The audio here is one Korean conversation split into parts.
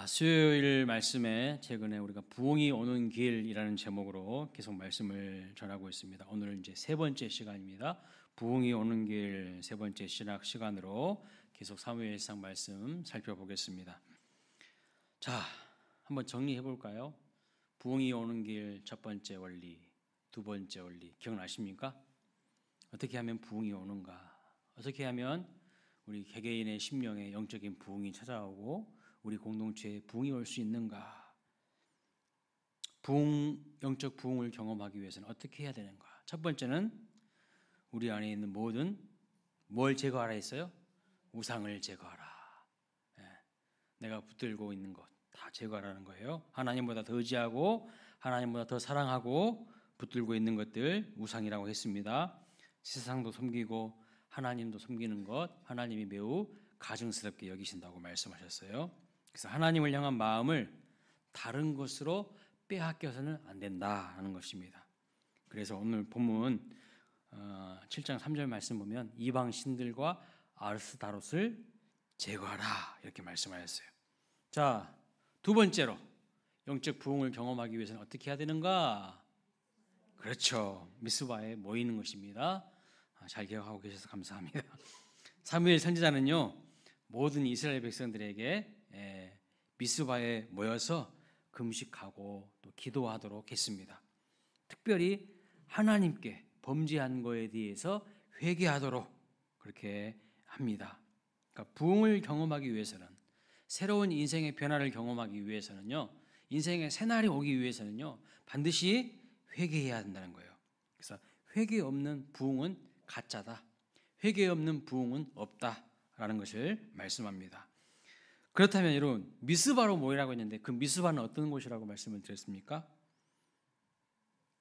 자, 수요일 말씀에 최근에 우리가 부흥이 오는 길이라는 제목으로 계속 말씀을 전하고 있습니다. 오늘은 이제 세 번째 시간입니다. 부흥이 오는 길 세 번째 신학 시간으로 계속 사무엘상 말씀 살펴보겠습니다. 자, 한번 정리해 볼까요? 부흥이 오는 길 첫 번째 원리, 두 번째 원리 기억나십니까? 어떻게 하면 부흥이 오는가? 어떻게 하면 우리 개개인의 심령에 영적인 부흥이 찾아오고 우리 공동체에 부흥이 올 수 있는가? 영적 부흥을 경험하기 위해서는 어떻게 해야 되는가? 첫 번째는 우리 안에 있는 모든 뭘 제거하라 했어요? 우상을 제거하라. 내가 붙들고 있는 것 다 제거하라는 거예요. 하나님보다 더 의지하고 하나님보다 더 사랑하고 붙들고 있는 것들 우상이라고 했습니다. 세상도 섬기고 하나님도 섬기는 것 하나님이 매우 가증스럽게 여기신다고 말씀하셨어요. 그래서 하나님을 향한 마음을 다른 것으로 빼앗겨서는 안 된다는 것입니다. 그래서 오늘 본문 7장 3절 말씀 보면 이방 신들과 아스타롯을 제거하라 이렇게 말씀하셨어요. 자, 두 번째로 영적 부흥을 경험하기 위해서는 어떻게 해야 되는가? 그렇죠. 미스바에 모이는 것입니다. 잘 기억하고 계셔서 감사합니다. 사무엘 선지자는요 모든 이스라엘 백성들에게 미스바에 모여서 금식하고 또 기도하도록 했습니다. 특별히 하나님께 범죄한 거에 대해서 회개하도록 그렇게 합니다. 그러니까 부흥을 경험하기 위해서는 새로운 인생의 변화를 경험하기 위해서는요 인생의 새날이 오기 위해서는요 반드시 회개해야 한다는 거예요. 그래서 회개 없는 부흥은 가짜다. 회개 없는 부흥은 없다라는 것을 말씀합니다. 그렇다면 여러분 미스바로 모이라고 했는데 그 미스바는 어떤 곳이라고 말씀을 드렸습니까?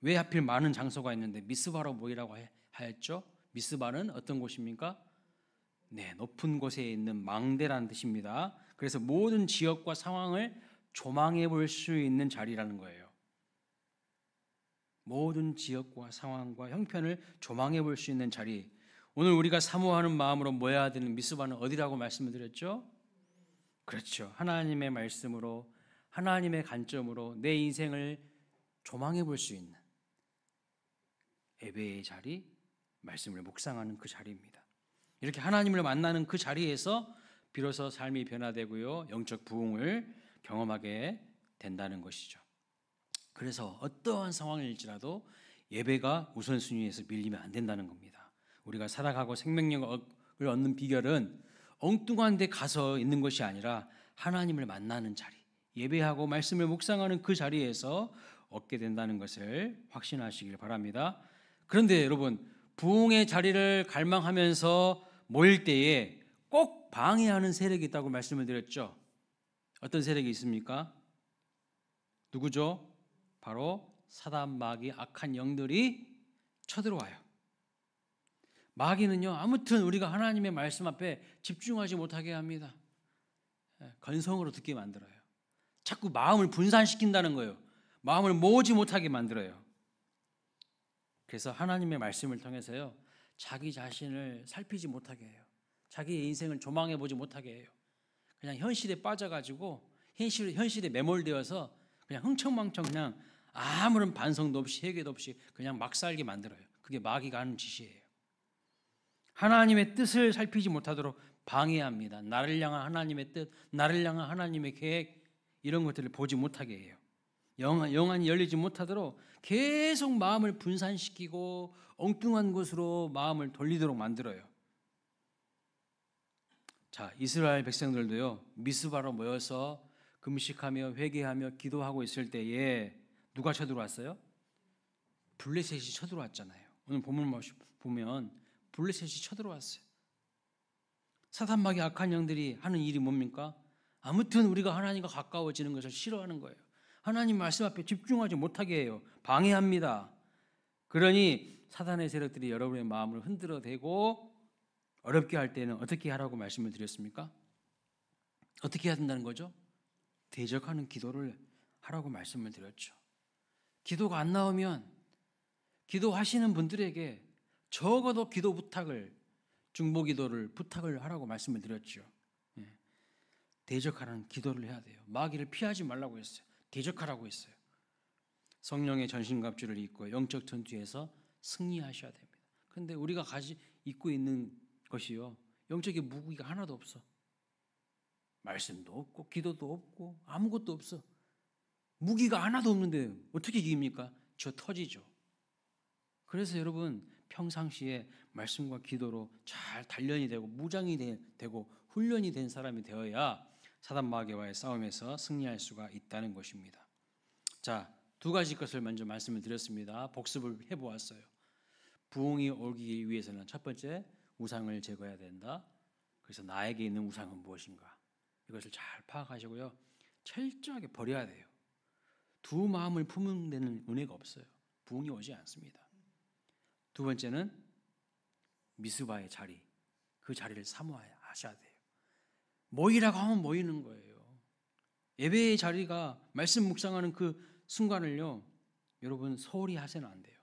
왜 하필 많은 장소가 있는데 미스바로 모이라고 하였죠? 미스바는 어떤 곳입니까? 네, 높은 곳에 있는 망대라는 뜻입니다. 그래서 모든 지역과 상황을 조망해 볼 수 있는 자리라는 거예요. 모든 지역과 상황과 형편을 조망해 볼 수 있는 자리. 오늘 우리가 사모하는 마음으로 모여야 되는 미스바는 어디라고 말씀을 드렸죠? 그렇죠. 하나님의 말씀으로 하나님의 관점으로 내 인생을 조망해 볼 수 있는 예배의 자리, 말씀을 묵상하는 그 자리입니다. 이렇게 하나님을 만나는 그 자리에서 비로소 삶이 변화되고요 영적 부흥을 경험하게 된다는 것이죠. 그래서 어떠한 상황일지라도 예배가 우선순위에서 밀리면 안 된다는 겁니다. 우리가 살아가고 생명력을 얻는 비결은 엉뚱한 데 가서 있는 것이 아니라 하나님을 만나는 자리, 예배하고 말씀을 묵상하는 그 자리에서 얻게 된다는 것을 확신하시길 바랍니다. 그런데 여러분 부흥의 자리를 갈망하면서 모일 때에 꼭 방해하는 세력이 있다고 말씀을 드렸죠. 어떤 세력이 있습니까? 누구죠? 바로 사단 마귀 악한 영들이 쳐들어와요. 마귀는요 아무튼 우리가 하나님의 말씀 앞에 집중하지 못하게 합니다. 건성으로 듣게 만들어요. 자꾸 마음을 분산시킨다는 거예요. 마음을 모으지 못하게 만들어요. 그래서 하나님의 말씀을 통해서요 자기 자신을 살피지 못하게 해요. 자기의 인생을 조망해 보지 못하게 해요. 그냥 현실에 빠져가지고 현실에 매몰되어서 그냥 흥청망청 그냥 아무런 반성도 없이 회개도 없이 그냥 막 살게 만들어요. 그게 마귀가 하는 짓이에요. 하나님의 뜻을 살피지 못하도록 방해합니다. 나를 향한 하나님의 뜻, 나를 향한 하나님의 계획 이런 것들을 보지 못하게 해요. 영안이 열리지 못하도록 계속 마음을 분산시키고 엉뚱한 곳으로 마음을 돌리도록 만들어요. 자, 이스라엘 백성들도요 미스바로 모여서 금식하며 회개하며 기도하고 있을 때에 누가 쳐들어왔어요? 블레셋이 쳐들어왔잖아요. 오늘 본문 보면 블레셋이 쳐들어왔어요. 사탄마귀 악한 영들이 하는 일이 뭡니까? 아무튼 우리가 하나님과 가까워지는 것을 싫어하는 거예요. 하나님 말씀 앞에 집중하지 못하게 해요. 방해합니다. 그러니 사탄의 세력들이 여러분의 마음을 흔들어대고 어렵게 할 때는 어떻게 하라고 말씀을 드렸습니까? 어떻게 해야 된다는 거죠? 대적하는 기도를 하라고 말씀을 드렸죠. 기도가 안 나오면 기도하시는 분들에게 적어도 기도 부탁을 중보 기도를 부탁을 하라고 말씀을 드렸죠. 대적하라는 기도를 해야 돼요. 마귀를 피하지 말라고 했어요. 대적하라고 했어요. 성령의 전신갑주를 입고 영적 전투에서 승리하셔야 됩니다. 그런데 우리가 입고 있는 것이요, 영적인 무기가 하나도 없어. 말씀도 없고 기도도 없고 아무것도 없어. 무기가 하나도 없는데 어떻게 이깁니까? 저 터지죠. 그래서 여러분 평상시에 말씀과 기도로 잘 단련이 되고 무장이 되고 훈련이 된 사람이 되어야 사단 마귀와의 싸움에서 승리할 수가 있다는 것입니다. 자, 두 가지 것을 먼저 말씀을 드렸습니다. 복습을 해보았어요. 부흥이 오기 위해서는 첫 번째, 우상을 제거해야 된다. 그래서 나에게 있는 우상은 무엇인가? 이것을 잘 파악하시고요. 철저하게 버려야 돼요. 두 마음을 품은 데는 은혜가 없어요. 부흥이 오지 않습니다. 두 번째는 미스바의 자리, 그 자리를 사모하셔야 돼요. 모이라고 하면 모이는 거예요. 예배의 자리가 말씀 묵상하는 그 순간을요, 여러분 소홀히 하셔는 안 돼요.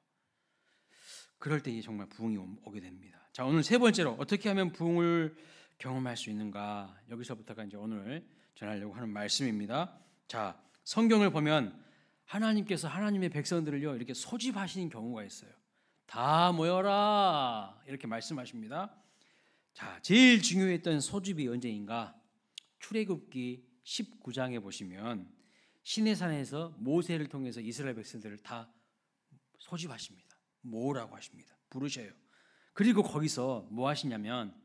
그럴 때 정말 부흥이 오게 됩니다. 자, 오늘 세 번째로 어떻게 하면 부흥을 경험할 수 있는가? 여기서부터가 이제 오늘 전하려고 하는 말씀입니다. 자, 성경을 보면 하나님께서 하나님의 백성들을요 이렇게 소집하시는 경우가 있어요. 다 모여라 이렇게 말씀하십니다. 자, 제일 중요했던 소집이 언제인가? 출애굽기 19장에 보시면 시내산에서 모세를 통해서 이스라엘 백성들을 다 소집하십니다. 모으라고 하십니다. 부르셔요. 그리고 거기서 뭐 하시냐면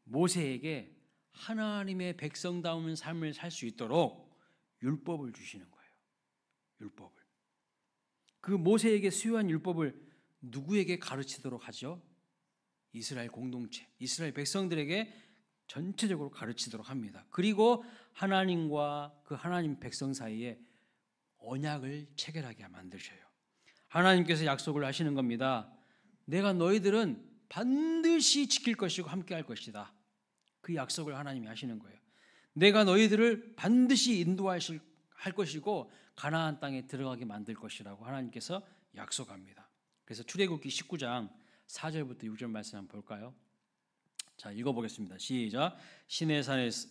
모세에게 하나님의 백성다운 삶을 살 수 있도록 율법을 주시는 거예요. 율법을. 그 모세에게 수요한 율법을 누구에게 가르치도록 하죠? 이스라엘 공동체, 이스라엘 백성들에게 전체적으로 가르치도록 합니다. 그리고 하나님과 그 하나님 백성 사이에 언약을 체결하게 만드셔요. 하나님께서 약속을 하시는 겁니다. 내가 너희들은 반드시 지킬 것이고 함께 할 것이다. 그 약속을 하나님이 하시는 거예요. 내가 너희들을 반드시 인도할 것이고 가나안 땅에 들어가게 만들 것이라고 하나님께서 약속합니다. 그래서 출애굽기 19장 4절부터 6절 말씀 한번 볼까요? 자, 읽어보겠습니다. 시작. 시내산에서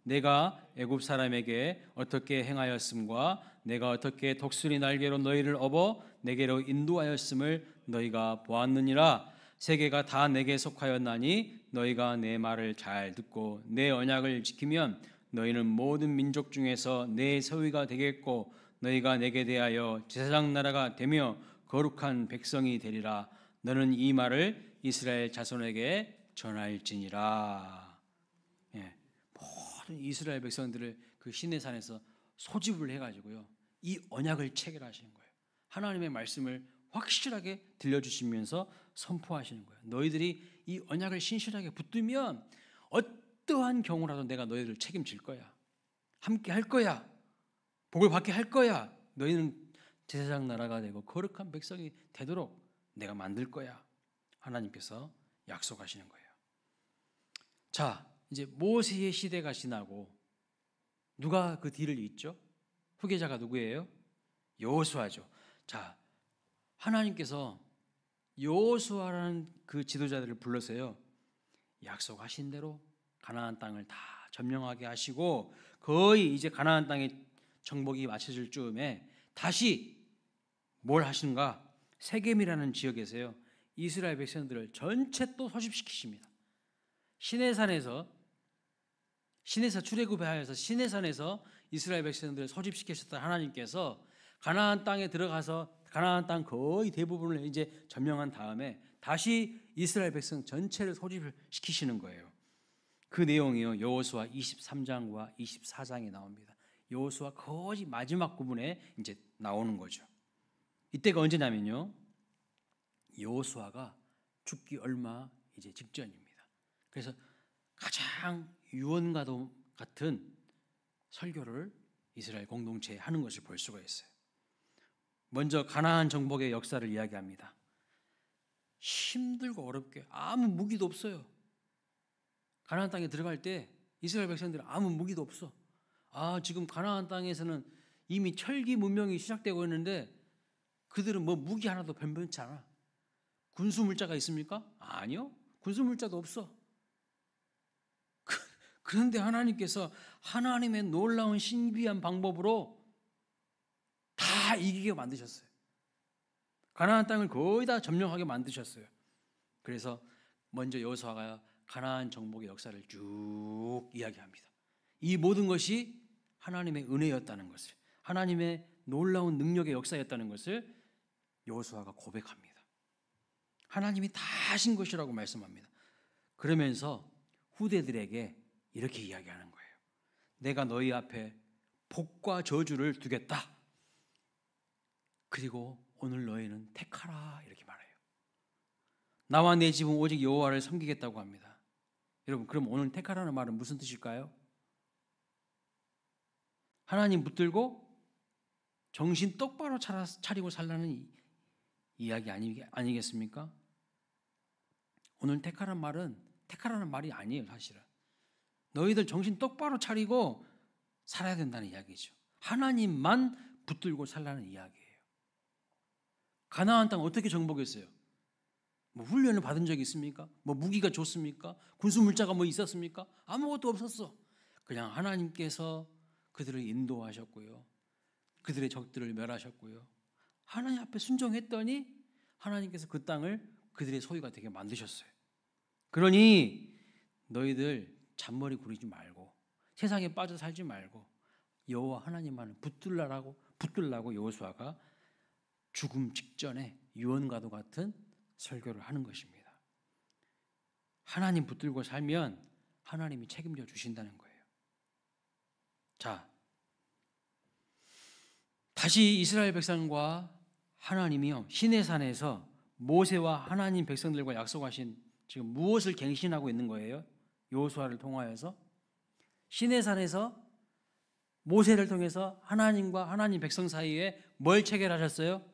내가 애굽 사람에게 어떻게 행하였음과 내가 어떻게 독수리 날개로 너희를 업어 내게로 인도하였음을 너희가 보았느니라. 세계가 다 내게 속하였나니 너희가 내 말을 잘 듣고 내 언약을 지키면 너희는 모든 민족 중에서 내 소유가 되겠고 너희가 내게 대하여 제사장 나라가 되며 거룩한 백성이 되리라. 너는 이 말을 이스라엘 자손에게 전할지니라. 예, 모든 이스라엘 백성들을 그 시내산에서 소집을 해가지고요 이 언약을 체결하시는 거예요. 하나님의 말씀을 확실하게 들려주시면서 선포하시는 거예요. 너희들이 이 언약을 신실하게 붙들면 어떠한 경우라도 내가 너희들을 책임질 거야. 함께 할 거야. 복을 받게 할 거야. 너희는 제사장 나라가 되고 거룩한 백성이 되도록 내가 만들 거야. 하나님께서 약속하시는 거예요. 자, 이제 모세의 시대가 지나고 누가 그 뒤를 잇죠? 후계자가 누구예요? 여호수아죠. 자, 하나님께서 여호수아라는 그 지도자들을 불러서요 약속하신 대로 가나안 땅을 다 점령하게 하시고 거의 이제 가나안 땅의 정복이 마쳐질 즈음에 다시 뭘 하시는가? 세겜이라는 지역에서요 이스라엘 백성들을 전체 또 소집시키십니다. 시내산에서 출애굽하여서 시내산에서 이스라엘 백성들을 소집시키셨던 하나님께서 가나안 땅에 들어가서 가나안 땅 거의 대부분을 이제 점령한 다음에 다시 이스라엘 백성 전체를 소집을 시키시는 거예요. 그 내용이요 여호수아 23장과 24장에 나옵니다. 여호수아 거의 마지막 부분에 이제 나오는 거죠. 이때가 언제냐면요 여호수아가 죽기 얼마 이제 직전입니다. 그래서 가장 유언과도 같은 설교를 이스라엘 공동체에 하는 것을 볼 수가 있어요. 먼저 가나안 정복의 역사를 이야기합니다. 힘들고 어렵게 아무 무기도 없어요. 가나안 땅에 들어갈 때 이스라엘 백성들은 아무 무기도 없어. 지금 가나안 땅에서는 이미 철기 문명이 시작되고 있는데 그들은 뭐 무기 하나도 변변치 않아. 군수 물자가 있습니까? 아니요. 군수 물자도 없어. 그런데 하나님께서 하나님의 놀라운 신비한 방법으로 다 이기게 만드셨어요. 가나안 땅을 거의 다 점령하게 만드셨어요. 그래서 먼저 여호수아가 가나안 정복의 역사를 쭉 이야기합니다. 이 모든 것이 하나님의 은혜였다는 것을, 하나님의 놀라운 능력의 역사였다는 것을 여호수아가 고백합니다. 하나님이 다 하신 것이라고 말씀합니다. 그러면서 후대들에게 이렇게 이야기하는 거예요. 내가 너희 앞에 복과 저주를 두겠다. 그리고 오늘 너희는 택하라, 이렇게 말해요. 나와 내 집은 오직 여호와를 섬기겠다고 합니다. 여러분, 그럼 오늘 택하라는 말은 무슨 뜻일까요? 하나님 붙들고 정신 똑바로 차리고 살라는 이야기 아니겠습니까? 오늘 택하라는 말이 아니에요. 사실은 너희들 정신 똑바로 차리고 살아야 된다는 이야기죠. 하나님만 붙들고 살라는 이야기예요. 가나안 땅 어떻게 정복했어요? 뭐 훈련을 받은 적이 있습니까? 뭐 무기가 좋습니까? 군수 물자가 뭐 있었습니까? 아무것도 없었어. 그냥 하나님께서 그들을 인도하셨고요, 그들의 적들을 멸하셨고요, 하나님 앞에 순종했더니 하나님께서 그 땅을 그들의 소유가 되게 만드셨어요. 그러니 너희들 잔머리 구르지 말고 세상에 빠져 살지 말고 여호와 하나님만을 붙들라고 여호수아가 죽음 직전에 유언과도 같은 설교를 하는 것입니다. 하나님 붙들고 살면 하나님이 책임져 주신다는 거예요. 자, 다시 이스라엘 백성과 하나님이요, 시내산에서 모세와 하나님 백성들과 약속하신 지금 무엇을 갱신하고 있는 거예요? 여호수아를 통하여서 시내산에서 모세를 통해서 하나님과 하나님 백성 사이에 뭘 체결하셨어요?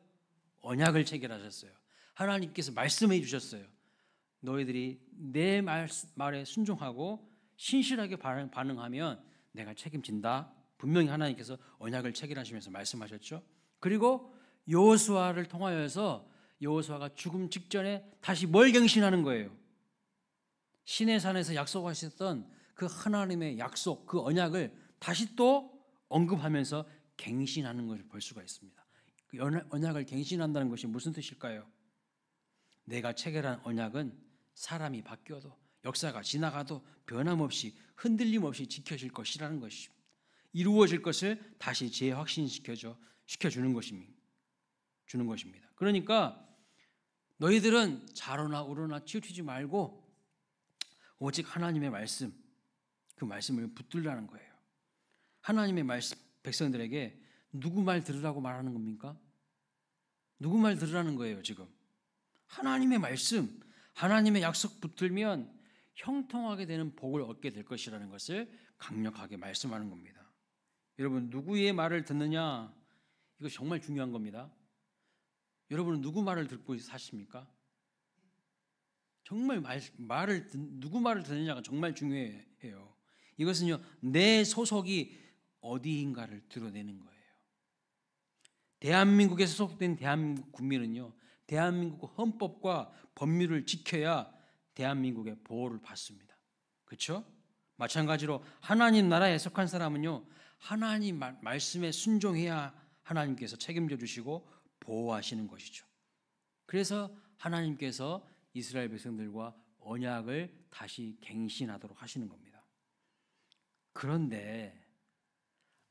언약을 체결하셨어요. 하나님께서 말씀해 주셨어요. 너희들이 내 말에 순종하고 신실하게 반응하면 내가 책임진다. 분명히 하나님께서 언약을 체결하시면서 말씀하셨죠. 그리고 여호수아를 통하여서 여호수아가 죽음 직전에 다시 뭘 갱신하는 거예요? 시내산에서 약속하셨던 그 하나님의 약속, 그 언약을 다시 또 언급하면서 갱신하는 것을 볼 수가 있습니다. 그 언약을 갱신한다는 것이 무슨 뜻일까요? 내가 체결한 언약은 사람이 바뀌어도, 역사가 지나가도 변함없이 흔들림 없이 지켜질 것이라는 것입니다. 이루어질 것을 다시 재확신시켜주는 것입니다. 그러니까 너희들은 좌로나 우로나 치우치지 말고 오직 하나님의 말씀, 그 말씀을 붙들라는 거예요. 하나님의 말씀, 백성들에게 누구 말 들으라고 말하는 겁니까? 누구 말 들으라는 거예요 지금? 하나님의 말씀, 하나님의 약속 붙들면 형통하게 되는 복을 얻게 될 것이라는 것을 강력하게 말씀하는 겁니다. 여러분, 누구의 말을 듣느냐, 이거 정말 중요한 겁니다. 여러분은 누구 말을 듣고 사십니까? 정말 누구 말을 듣느냐가 정말 중요해요. 이것은요, 내 소속이 어디인가를 드러내는 거예요. 대한민국에 소속된 대한민국 국민은요, 대한민국 헌법과 법률을 지켜야 대한민국의 보호를 받습니다. 그렇죠? 마찬가지로 하나님 나라에 속한 사람은요, 하나님 말씀에 순종해야 하나님께서 책임져 주시고 보호하시는 것이죠. 그래서 하나님께서 이스라엘 백성들과 언약을 다시 갱신하도록 하시는 겁니다. 그런데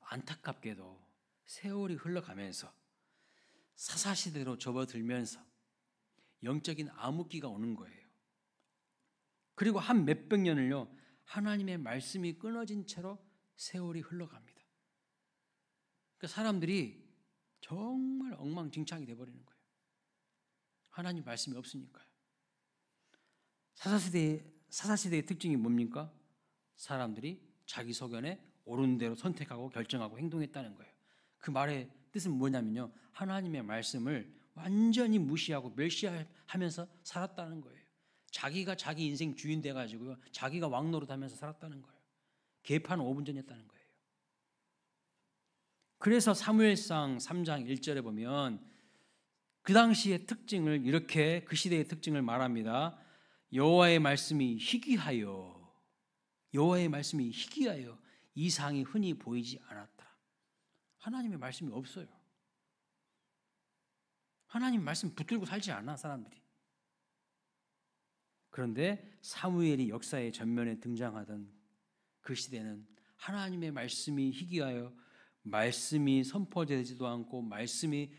안타깝게도 세월이 흘러가면서 사사시대로 접어들면서 영적인 암흑기가 오는 거예요. 그리고 한 몇백 년을요, 하나님의 말씀이 끊어진 채로 세월이 흘러갑니다. 그러니까 사람들이 정말 엉망진창이 돼버리는 거예요. 하나님 말씀이 없으니까요. 사사시대의 특징이 뭡니까? 사람들이 자기 소견에 옳은 대로 선택하고 결정하고 행동했다는 거예요. 그 말의 뜻은 뭐냐면요, 하나님의 말씀을 완전히 무시하고 멸시하면서 살았다는 거예요. 자기가 자기 인생 주인 돼가지고요, 자기가 왕노릇하면서 살았다는 거예요. 개판 5분 전이었다는 거예요. 그래서 사무엘상 3장 1절에 보면 그 당시의 특징을 이렇게, 그 시대의 특징을 말합니다. 여호와의 말씀이 희귀하여, 여호와의 말씀이 희귀하여 이상이 흔히 보이지 않았더라. 하나님의 말씀이 없어요. 하나님 말씀 붙들고 살지 않아 사람들이. 그런데 사무엘이 역사의 전면에 등장하던 그 시대는 하나님의 말씀이 희귀하여 말씀이 선포되지도 않고 말씀이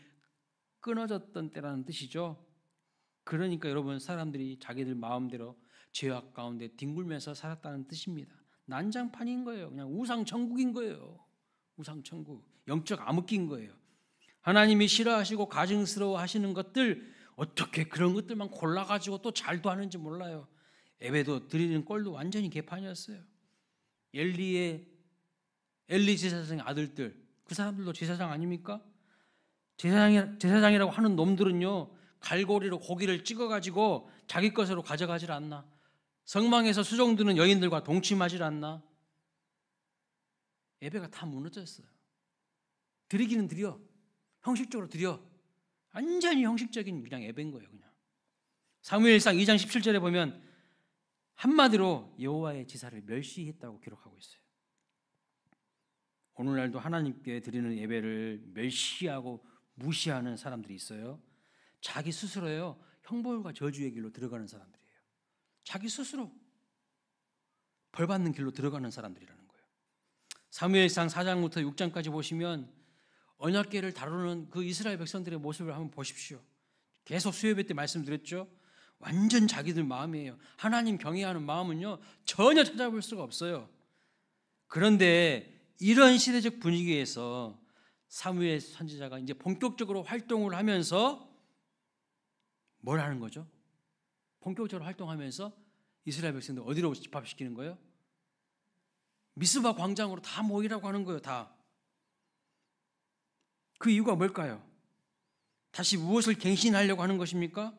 끊어졌던 때라는 뜻이죠. 그러니까 여러분, 사람들이 자기들 마음대로 죄악 가운데 뒹굴면서 살았다는 뜻입니다. 난장판인 거예요. 그냥 우상천국인 거예요. 우상천국, 영적 암흑기인 거예요. 하나님이 싫어하시고 가증스러워 하시는 것들, 어떻게 그런 것들만 골라가지고 또 잘도 하는지 몰라요. 예배도 드리는 꼴도 완전히 개판이었어요. 엘리 제사장의 아들들, 그 사람들도 제사장 아닙니까? 제사장이라고 하는 놈들은요, 갈고리로 고기를 찍어가지고 자기 것으로 가져가질 않나. 성망에서 수종드는 여인들과 동침하질 않나. 예배가 다 무너졌어요. 드리기는 드려, 형식적으로 드려. 완전히 형식적인 그냥 예배인 거예요. 그냥. 사무엘상 2장 17절에 보면 한마디로 여호와의 제사를 멸시했다고 기록하고 있어요. 오늘날도 하나님께 드리는 예배를 멸시하고 무시하는 사람들이 있어요. 자기 스스로요, 형벌과 저주의 길로 들어가는 사람들이에요. 자기 스스로 벌받는 길로 들어가는 사람들이라는 거예요. 사무엘상 4장부터 6장까지 보시면 언약궤를 다루는 그 이스라엘 백성들의 모습을 한번 보십시오. 계속 수요예배 때 말씀드렸죠. 완전 자기들 마음이에요. 하나님 경외하는 마음은요, 전혀 찾아볼 수가 없어요. 그런데 이런 시대적 분위기에서 사무엘 선지자가 이제 본격적으로 활동을 하면서 뭘 하는 거죠? 본격적으로 활동하면서 이스라엘 백성들 어디로 집합시키는 거예요? 미스바 광장으로 다 모이라고 하는 거예요. 다. 그 이유가 뭘까요? 다시 무엇을 갱신하려고 하는 것입니까?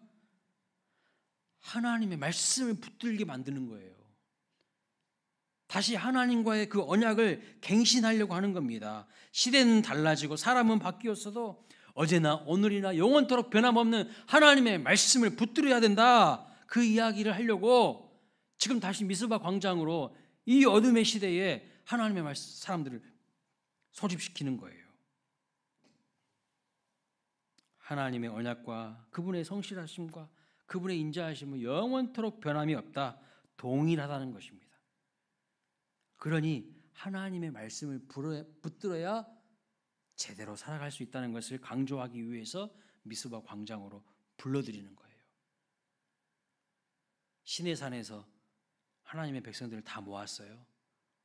하나님의 말씀을 붙들게 만드는 거예요. 다시 하나님과의 그 언약을 갱신하려고 하는 겁니다. 시대는 달라지고 사람은 바뀌었어도 어제나 오늘이나 영원토록 변함없는 하나님의 말씀을 붙들어야 된다. 그 이야기를 하려고 지금 다시 미스바 광장으로 이 어둠의 시대에 하나님의 말씀 사람들을 소집시키는 거예요. 하나님의 언약과 그분의 성실하심과 그분의 인자하심은 영원토록 변함이 없다. 동일하다는 것입니다. 그러니 하나님의 말씀을 붙들어야 제대로 살아갈 수 있다는 것을 강조하기 위해서 미스바 광장으로 불러들이는 거예요. 시내산에서 하나님의 백성들을 다 모았어요.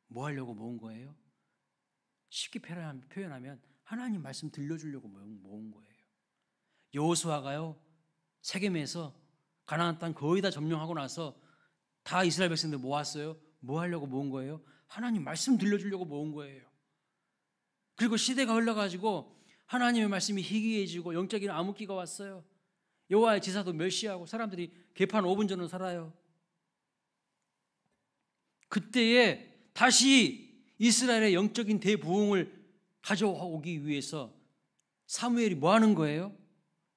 뭐 하려고 모은 거예요? 쉽게 표현하면 하나님 말씀 들려주려고 모은 거예요. 여호수아가요, 세겜에서 가나안 땅 거의 다 점령하고 나서 다 이스라엘 백성들 모았어요. 뭐 하려고 모은 거예요? 하나님 말씀 들려주려고 모은 거예요. 그리고 시대가 흘러가지고 하나님의 말씀이 희귀해지고 영적인 암흑기가 왔어요. 여호와의 제사도 멸시하고 사람들이 개판 5분 전으로 살아요. 그때에 다시 이스라엘의 영적인 대부흥을 가져오기 위해서 사무엘이 뭐 하는 거예요?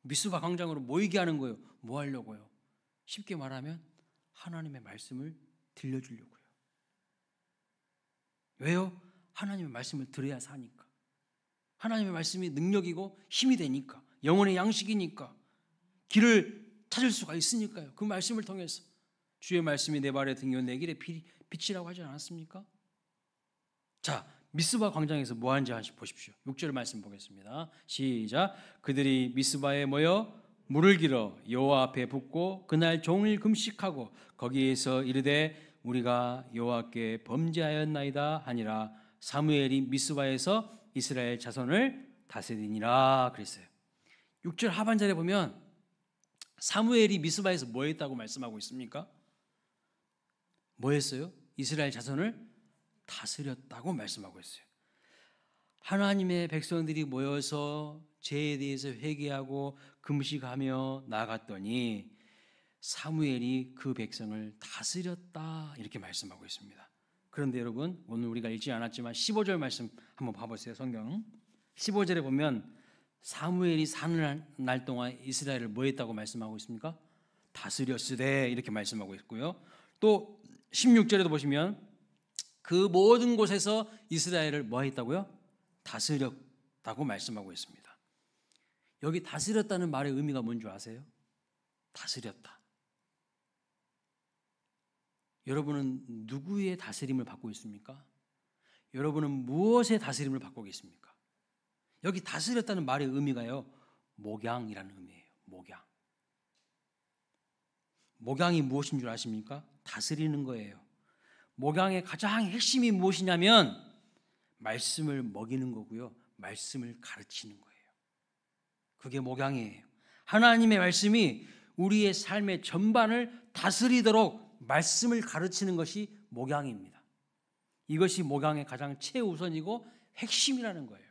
미스바 광장으로 모이게 하는 거예요. 뭐 하려고요? 쉽게 말하면 하나님의 말씀을 들려주려고요. 왜요? 하나님의 말씀을 들어야 사니까. 하나님의 말씀이 능력이고 힘이 되니까. 영혼의 양식이니까. 길을 찾을 수가 있으니까요. 그 말씀을 통해서. 주의 말씀이 내 발의 등이요 내 길의 빛이라고 하지 않았습니까? 자, 미스바 광장에서 뭐 하는지 한번 보십시오. 6절 말씀 보겠습니다. 시작. 그들이 미스바에 모여 물을 길어 여호와 앞에 붓고 그날 종일 금식하고 거기에서 이르되 우리가 여호와께 범죄하였나이다 하니라. 사무엘이 미스바에서 이스라엘 자손을 다스리니라 그랬어요. 6절 하반절에 보면 사무엘이 미스바에서 뭐 했다고 말씀하고 있습니까? 뭐 했어요? 이스라엘 자손을 다스렸다고 말씀하고 있어요. 하나님의 백성들이 모여서 죄에 대해서 회개하고 금식하며 나아갔더니 사무엘이 그 백성을 다스렸다 이렇게 말씀하고 있습니다. 그런데 여러분, 오늘 우리가 읽지 않았지만 15절 말씀 한번 봐보세요. 성경 15절에 보면 사무엘이 사는 날 동안 이스라엘을 뭐 했다고 말씀하고 있습니까? 다스렸으되 이렇게 말씀하고 있고요. 또 16절에도 보시면 그 모든 곳에서 이스라엘을 뭐 했다고요? 다스렸다고 말씀하고 있습니다. 여기 다스렸다는 말의 의미가 뭔지 아세요? 다스렸다. 여러분은 누구의 다스림을 받고 있습니까? 여러분은 무엇의 다스림을 받고 계십니까? 여기 다스렸다는 말의 의미가요, 목양이라는 의미예요. 목양. 목양이 무엇인 줄 아십니까? 다스리는 거예요. 목양의 가장 핵심이 무엇이냐면 말씀을 먹이는 거고요, 말씀을 가르치는 거예요. 그게 목양이에요. 하나님의 말씀이 우리의 삶의 전반을 다스리도록 말씀을 가르치는 것이 목양입니다. 이것이 목양의 가장 최우선이고 핵심이라는 거예요.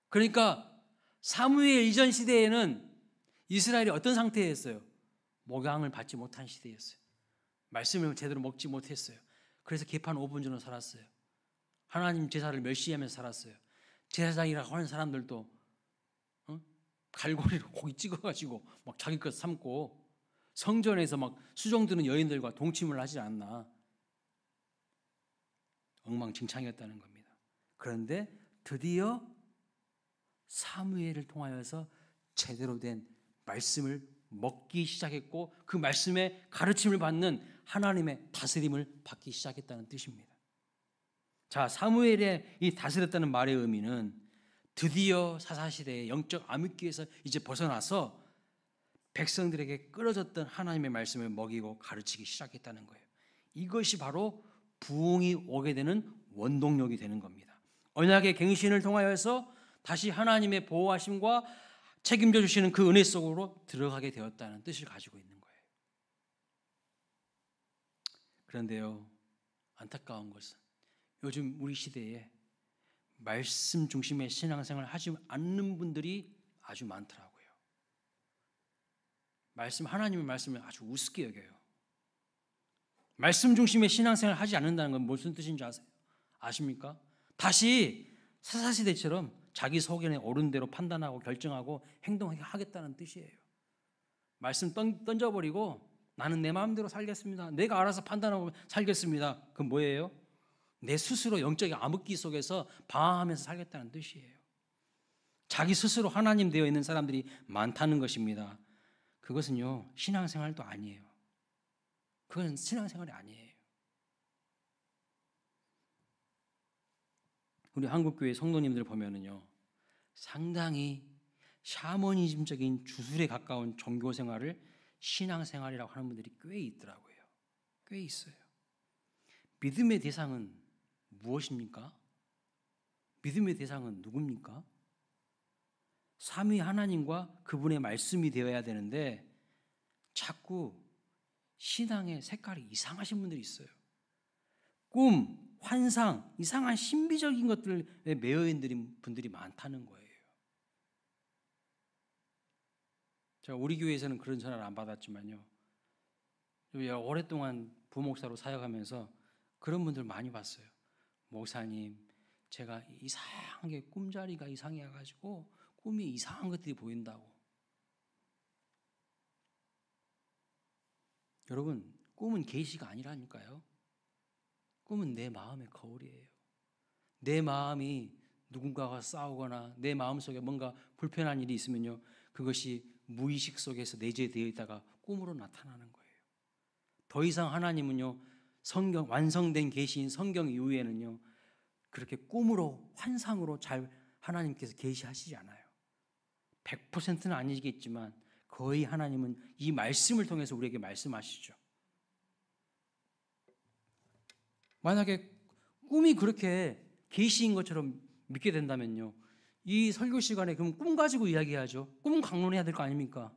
그러니까 사무엘 이전 시대에는 이스라엘이 어떤 상태였어요? 목양을 받지 못한 시대였어요. 말씀을 제대로 먹지 못했어요. 그래서 개판 5분전으로 살았어요. 하나님 제사를 멸시하면서 살았어요. 제사장이라고 하는 사람들도 갈고리로 고기 찍어가지고 막 자기 것 삼고 성전에서 막 수종 드는 여인들과 동침을 하지 않나. 엉망진창이었다는 겁니다. 그런데 드디어 사무엘을 통하여서 제대로 된 말씀을 먹기 시작했고 그 말씀의 가르침을 받는 하나님의 다스림을 받기 시작했다는 뜻입니다. 자, 사무엘의 이 다스렸다는 말의 의미는 드디어 사사시대의 영적 암흑기에서 이제 벗어나서 백성들에게 끌어졌던 하나님의 말씀을 먹이고 가르치기 시작했다는 거예요. 이것이 바로 부흥이 오게 되는 원동력이 되는 겁니다. 언약의 갱신을 통하여서 다시 하나님의 보호하심과 책임져 주시는 그 은혜 속으로 들어가게 되었다는 뜻을 가지고 있는 거예요. 그런데요, 안타까운 것은 요즘 우리 시대에 말씀 중심의 신앙생활을 하지 않는 분들이 아주 많더라고요. 하나님의 말씀을 아주 우습게 여겨요. 말씀 중심의 신앙생활을 하지 않는다는 건 무슨 뜻인지 아십니까? 다시 사사시대처럼 자기 소견에 옳은 대로 판단하고 결정하고 행동하겠다는 뜻이에요. 말씀 던져버리고 나는 내 마음대로 살겠습니다. 내가 알아서 판단하고 살겠습니다. 그건 뭐예요? 내 스스로 영적인 암흑기 속에서 방황하면서 살겠다는 뜻이에요. 자기 스스로 하나님 되어 있는 사람들이 많다는 것입니다. 그것은요, 신앙생활도 아니에요. 그건 신앙생활이 아니에요. 우리 한국교회 성도님들 보면은요, 상당히 샤머니즘적인 주술에 가까운 종교생활을 신앙생활이라고 하는 분들이 꽤 있더라고요. 꽤 있어요. 믿음의 대상은 무엇입니까? 믿음의 대상은 누굽니까? 삼위 하나님과 그분의 말씀이 되어야 되는데 자꾸 신앙의 색깔이 이상하신 분들이 있어요. 꿈, 환상, 이상한 신비적인 것들에 매여 있는 분들이 많다는 거예요. 제가 우리 교회에서는 그런 전화를 안 받았지만요, 오랫동안 부목사로 사역하면서 그런 분들 많이 봤어요. 목사님, 제가 이상하게 꿈자리가 이상해가지고 꿈이 이상한 것들이 보인다고. 여러분, 꿈은 계시가 아니라니까요. 꿈은 내 마음의 거울이에요. 내 마음이 누군가와 싸우거나 내 마음속에 뭔가 불편한 일이 있으면요, 그것이 무의식 속에서 내재되어 있다가 꿈으로 나타나는 거예요. 더 이상 하나님은요, 성경 완성된 계시인 성경 이후에는요, 그렇게 꿈으로 환상으로 잘 하나님께서 계시하시지 않아요. 100%는 아니겠지만 거의 하나님은 이 말씀을 통해서 우리에게 말씀하시죠. 만약에 꿈이 그렇게 계시인 것처럼 믿게 된다면요, 이 설교 시간에 그럼 꿈 가지고 이야기하죠. 꿈 강론해야 될 거 아닙니까?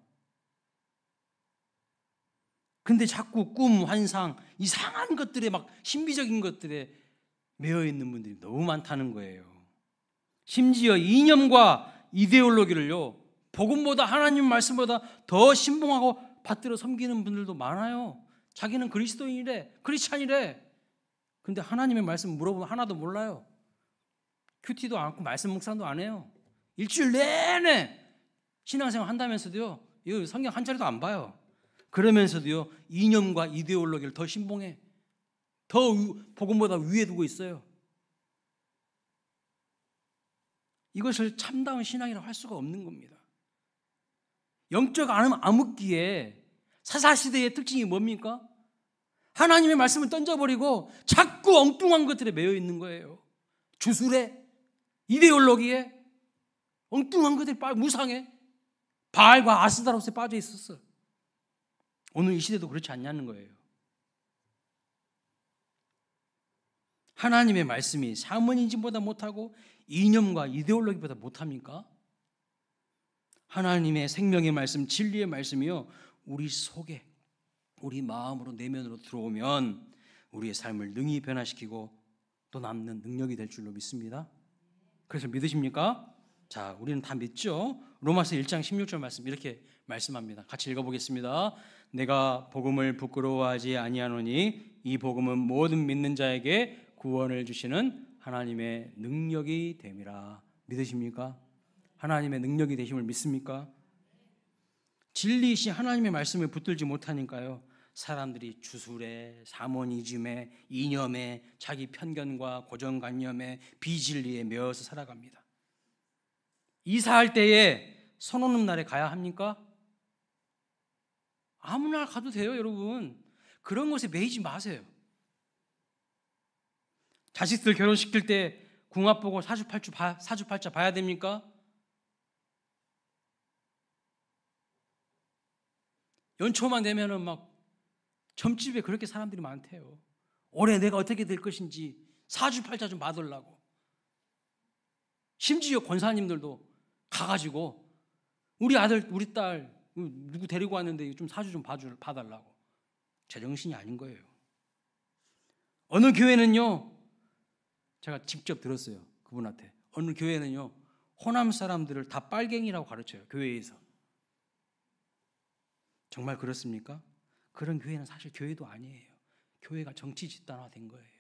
근데 자꾸 꿈, 환상, 이상한 것들에 막 신비적인 것들에 매여 있는 분들이 너무 많다는 거예요. 심지어 이념과 이데올로기를요, 복음보다 하나님 말씀보다 더 신봉하고 받들어 섬기는 분들도 많아요. 자기는 그리스도인이래, 크리스찬이래. 근데 하나님의 말씀 물어보면 하나도 몰라요. 큐티도 않고 말씀 묵상도 안 해요. 일주일 내내 신앙생활 한다면서도요, 이거 성경 한 자리도 안 봐요. 그러면서도요, 이념과 이데올로기를 더 신봉해. 더 복음보다 위에 두고 있어요. 이것을 참다운 신앙이라고 할 수가 없는 겁니다. 영적 암흑기에 사사시대의 특징이 뭡니까? 하나님의 말씀을 던져버리고 자꾸 엉뚱한 것들에 매여 있는 거예요. 주술에, 이데올로기에, 엉뚱한 것들에 무상에, 바알과 아스다롯에 빠져 있었어. 오늘 이 시대도 그렇지 않냐는 거예요. 하나님의 말씀이 샤머니즘보다 못하고 이념과 이데올로기보다 못합니까? 하나님의 생명의 말씀, 진리의 말씀이요, 우리 속에, 우리 마음으로, 내면으로 들어오면 우리의 삶을 능히 변화시키고 또 남는 능력이 될 줄로 믿습니다. 그래서 믿으십니까? 자, 우리는 다 믿죠? 로마서 1장 16절 말씀 이렇게 말씀합니다. 같이 읽어보겠습니다. 내가 복음을 부끄러워하지 아니하노니 이 복음은 모든 믿는 자에게 구원을 주시는 하나님의 능력이 됨이라. 믿으십니까? 하나님의 능력이 되심을 믿습니까? 진리이신 하나님의 말씀을 붙들지 못하니까요, 사람들이 주술에, 사모니즘에, 이념에, 자기 편견과 고정관념에, 비진리에 매여서 살아갑니다. 이사할 때에 선 오는 날에 가야 합니까? 아무 날 가도 돼요, 여러분. 그런 것에 매이지 마세요. 자식들 결혼시킬 때 궁합 보고 사주팔자 봐야 됩니까? 연초만 되면은 막 점집에 그렇게 사람들이 많대요. 올해 내가 어떻게 될 것인지 사주팔자 좀 봐달라고. 심지어 권사님들도 가가지고 우리 아들, 우리 딸 누구 데리고 왔는데 좀 사주 좀 봐달라고. 제정신이 아닌 거예요. 어느 교회는요, 제가 직접 들었어요. 그분한테. 어느 교회는요, 호남 사람들을 다 빨갱이라고 가르쳐요. 교회에서. 정말 그렇습니까? 그런 교회는 사실 교회도 아니에요. 교회가 정치 집단화된 거예요.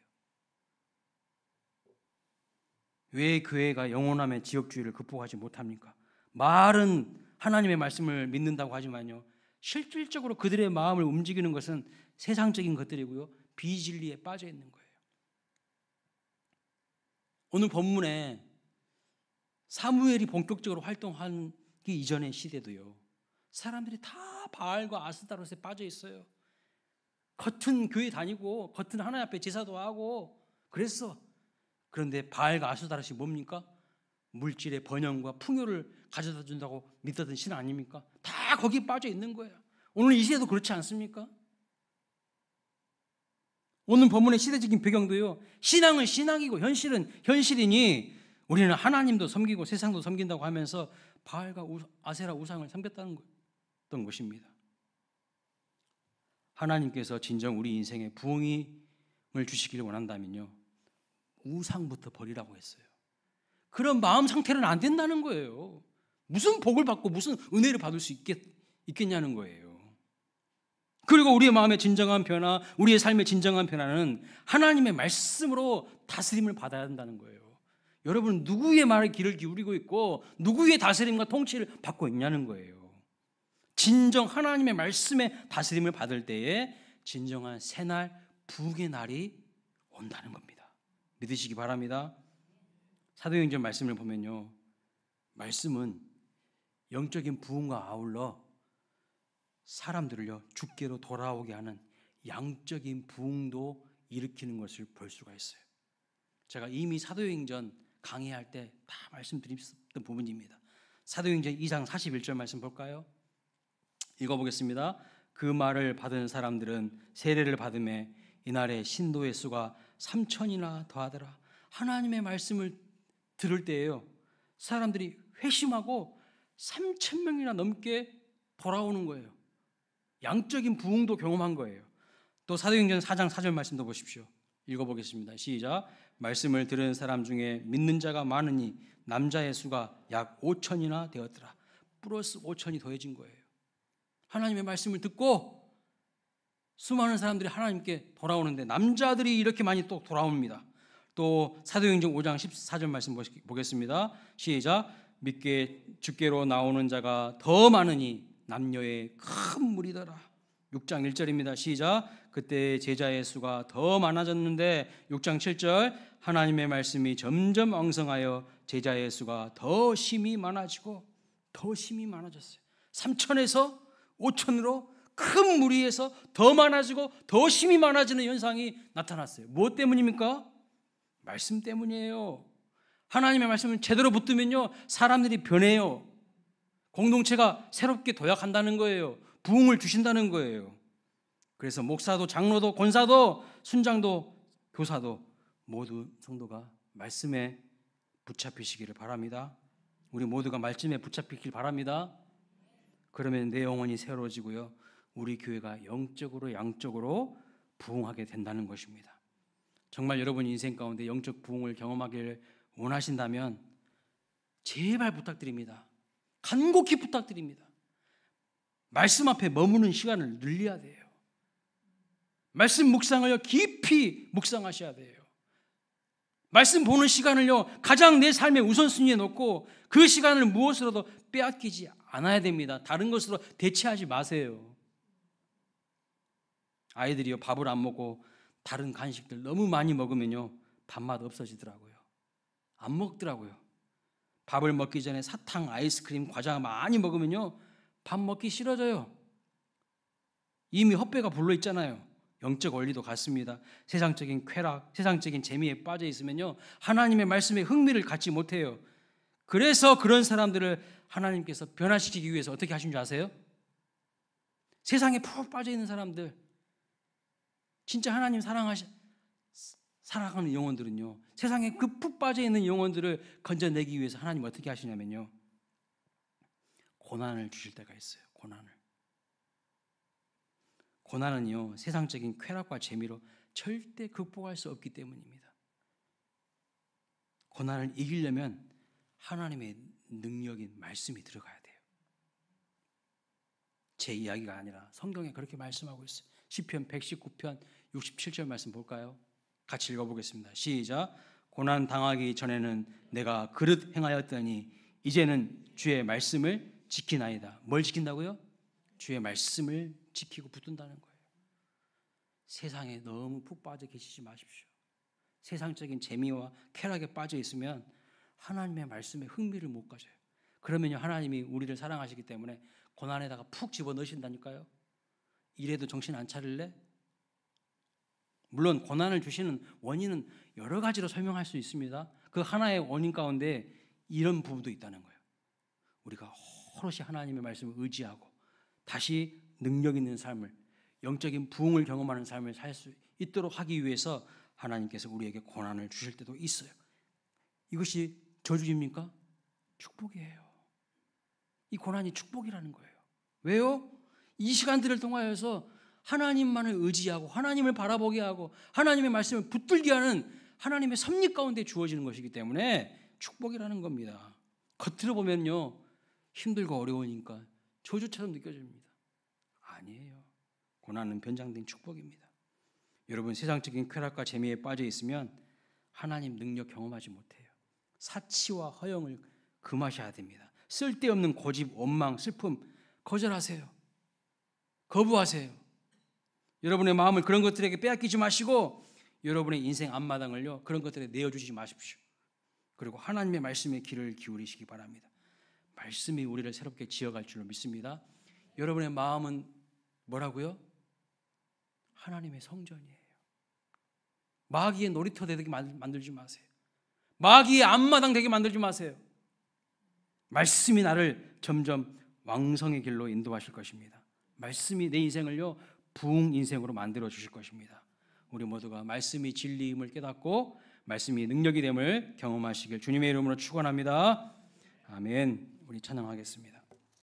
왜 교회가 영원함의 지역주의를 극복하지 못합니까? 말은 하나님의 말씀을 믿는다고 하지만요, 실질적으로 그들의 마음을 움직이는 것은 세상적인 것들이고요, 비진리에 빠져 있는 거예요. 오늘 본문에 사무엘이 본격적으로 활동하기 이전의 시대도요, 사람들이 다 바알과 아스다롯에 빠져 있어요. 겉은 교회 다니고 겉은 하나님 앞에 제사도 하고 그랬어. 그런데 바알과 아스다롯이 뭡니까? 물질의 번영과 풍요를 가져다 준다고 믿었던 신앙 아닙니까? 다 거기에 빠져 있는 거예요. 오늘 이 시대도 그렇지 않습니까? 오늘 본문의 시대적인 배경도요, 신앙은 신앙이고 현실은 현실이니 우리는 하나님도 섬기고 세상도 섬긴다고 하면서 바알과 아세라 우상을 섬겼다는 것입니다. 하나님께서 진정 우리 인생에 부흥을 주시기를 원한다면요, 우상부터 버리라고 했어요. 그런 마음 상태는 안 된다는 거예요. 무슨 복을 받고 무슨 은혜를 받을 수 있겠냐는 거예요. 그리고 우리의 마음의 진정한 변화, 우리의 삶의 진정한 변화는 하나님의 말씀으로 다스림을 받아야 한다는 거예요. 여러분, 누구의 말에 귀를 기울이고 있고 누구의 다스림과 통치를 받고 있냐는 거예요. 진정 하나님의 말씀에 다스림을 받을 때에 진정한 새날, 부흥의 날이 온다는 겁니다. 믿으시기 바랍니다. 사도행전 말씀을 보면요, 말씀은 영적인 부흥과 아울러 사람들을요, 주께로 돌아오게 하는 양적인 부흥도 일으키는 것을 볼 수가 있어요. 제가 이미 사도행전 강의할 때 다 말씀드렸던 부분입니다. 사도행전 2장 41절 말씀 볼까요? 읽어보겠습니다. 그 말을 받은 사람들은 세례를 받음에 이날에 신도의 수가 3,000이나 더하더라. 하나님의 말씀을 들을 때에요, 사람들이 회심하고 3,000명이나 넘게 돌아오는 거예요. 양적인 부흥도 경험한 거예요. 또 사도행전 4장 4절 말씀도 보십시오. 읽어보겠습니다. 시작. 말씀을 들은 사람 중에 믿는 자가 많으니 남자의 수가 약 5,000이나 되었더라. 플러스 5,000이 더해진 거예요. 하나님의 말씀을 듣고 수많은 사람들이 하나님께 돌아오는데 남자들이 이렇게 많이 또 돌아옵니다. 또 사도행전 5장 14절 말씀 보겠습니다. 시작. 믿게 주께로 나오는 자가 더 많으니 남녀의 큰 무리더라. 6장 1절입니다. 시작. 그때 제자의 수가 더 많아졌는데 6장 7절 하나님의 말씀이 점점 왕성하여 제자의 수가 더 심히 많아졌어요. 3천에서 5천으로 큰 무리에서 더 많아지고 더 심히 많아지는 현상이 나타났어요. 무엇 때문입니까? 말씀 때문이에요. 하나님의 말씀을 제대로 붙들면요, 사람들이 변해요. 공동체가 새롭게 도약한다는 거예요. 부흥을 주신다는 거예요. 그래서 목사도 장로도 권사도 순장도 교사도 모두 성도가 말씀에 붙잡히시기를 바랍니다. 우리 모두가 말씀에 붙잡히길 바랍니다. 그러면 내 영혼이 새로워지고요, 우리 교회가 영적으로 양적으로 부흥하게 된다는 것입니다. 정말 여러분 인생 가운데 영적 부흥을 경험하기를 원하신다면 제발 부탁드립니다. 간곡히 부탁드립니다. 말씀 앞에 머무는 시간을 늘려야 돼요. 말씀 묵상을요, 깊이 묵상하셔야 돼요. 말씀 보는 시간을요, 가장 내 삶의 우선순위에 놓고 그 시간을 무엇으로도 빼앗기지 않아야 됩니다. 다른 것으로 대체하지 마세요. 아이들이요, 밥을 안 먹고 다른 간식들 너무 많이 먹으면요, 밥맛 없어지더라고요. 안 먹더라고요. 밥을 먹기 전에 사탕, 아이스크림, 과자 많이 먹으면요, 밥 먹기 싫어져요. 이미 헛배가 불러 있잖아요. 영적 원리도 같습니다. 세상적인 쾌락, 세상적인 재미에 빠져 있으면요, 하나님의 말씀에 흥미를 갖지 못해요. 그래서 그런 사람들을 하나님께서 변화시키기 위해서 어떻게 하신 줄 아세요? 세상에 푹 빠져 있는 사람들, 진짜 하나님 사랑하는 영혼들은요, 세상에 그 푹 빠져 있는 영혼들을 건져내기 위해서 하나님 어떻게 하시냐면요, 고난을 주실 때가 있어요. 고난은요, 세상적인 쾌락과 재미로 절대 극복할 수 없기 때문입니다. 고난을 이기려면 하나님의 능력인 말씀이 들어가야 돼요. 제 이야기가 아니라 성경에 그렇게 말씀하고 있어요. 시편 119편 67절 말씀 볼까요? 같이 읽어보겠습니다. 시작. 고난 당하기 전에는 내가 그릇 행하였더니 이제는 주의 말씀을 지키나이다. 뭘 지킨다고요? 주의 말씀을 지키고 붙든다는 거예요. 세상에 너무 푹 빠져 계시지 마십시오. 세상적인 재미와 쾌락에 빠져 있으면 하나님의 말씀에 흥미를 못 가져요. 그러면요, 하나님이 우리를 사랑하시기 때문에 고난에다가 푹 집어넣으신다니까요. 이래도 정신 안 차릴래? 물론 고난을 주시는 원인은 여러 가지로 설명할 수 있습니다. 그 하나의 원인 가운데 이런 부분도 있다는 거예요. 우리가 오롯이 하나님의 말씀을 의지하고 다시 능력 있는 삶을, 영적인 부흥을 경험하는 삶을 살 수 있도록 하기 위해서 하나님께서 우리에게 고난을 주실 때도 있어요. 이것이 저주입니까? 축복이에요. 이 고난이 축복이라는 거예요. 왜요? 이 시간들을 통하여서 하나님만을 의지하고 하나님을 바라보게 하고 하나님의 말씀을 붙들게 하는 하나님의 섭리 가운데 주어지는 것이기 때문에 축복이라는 겁니다. 겉으로 보면요, 힘들고 어려우니까 저주처럼 느껴집니다. 아니에요. 고난은 변장된 축복입니다. 여러분, 세상적인 쾌락과 재미에 빠져 있으면 하나님 능력 경험하지 못해요. 사치와 허영을 금하셔야 됩니다. 쓸데없는 고집, 원망, 슬픔 거절하세요. 거부하세요. 여러분의 마음을 그런 것들에게 빼앗기지 마시고 여러분의 인생 앞마당을요, 그런 것들에 내어주지 마십시오. 그리고 하나님의 말씀에 귀를 기울이시기 바랍니다. 말씀이 우리를 새롭게 지어갈 줄로 믿습니다. 여러분의 마음은 뭐라고요? 하나님의 성전이에요. 마귀의 놀이터 되게 만들지 마세요. 마귀의 앞마당 되게 만들지 마세요. 말씀이 나를 점점 왕성의 길로 인도하실 것입니다. 말씀이 내 인생을요, 부흥 인생으로 만들어 주실 것입니다. 우리 모두가 말씀이 진리임을 깨닫고 말씀이 능력이 됨을 경험하시길 주님의 이름으로 축원합니다. 아멘. 우리 찬양하겠습니다.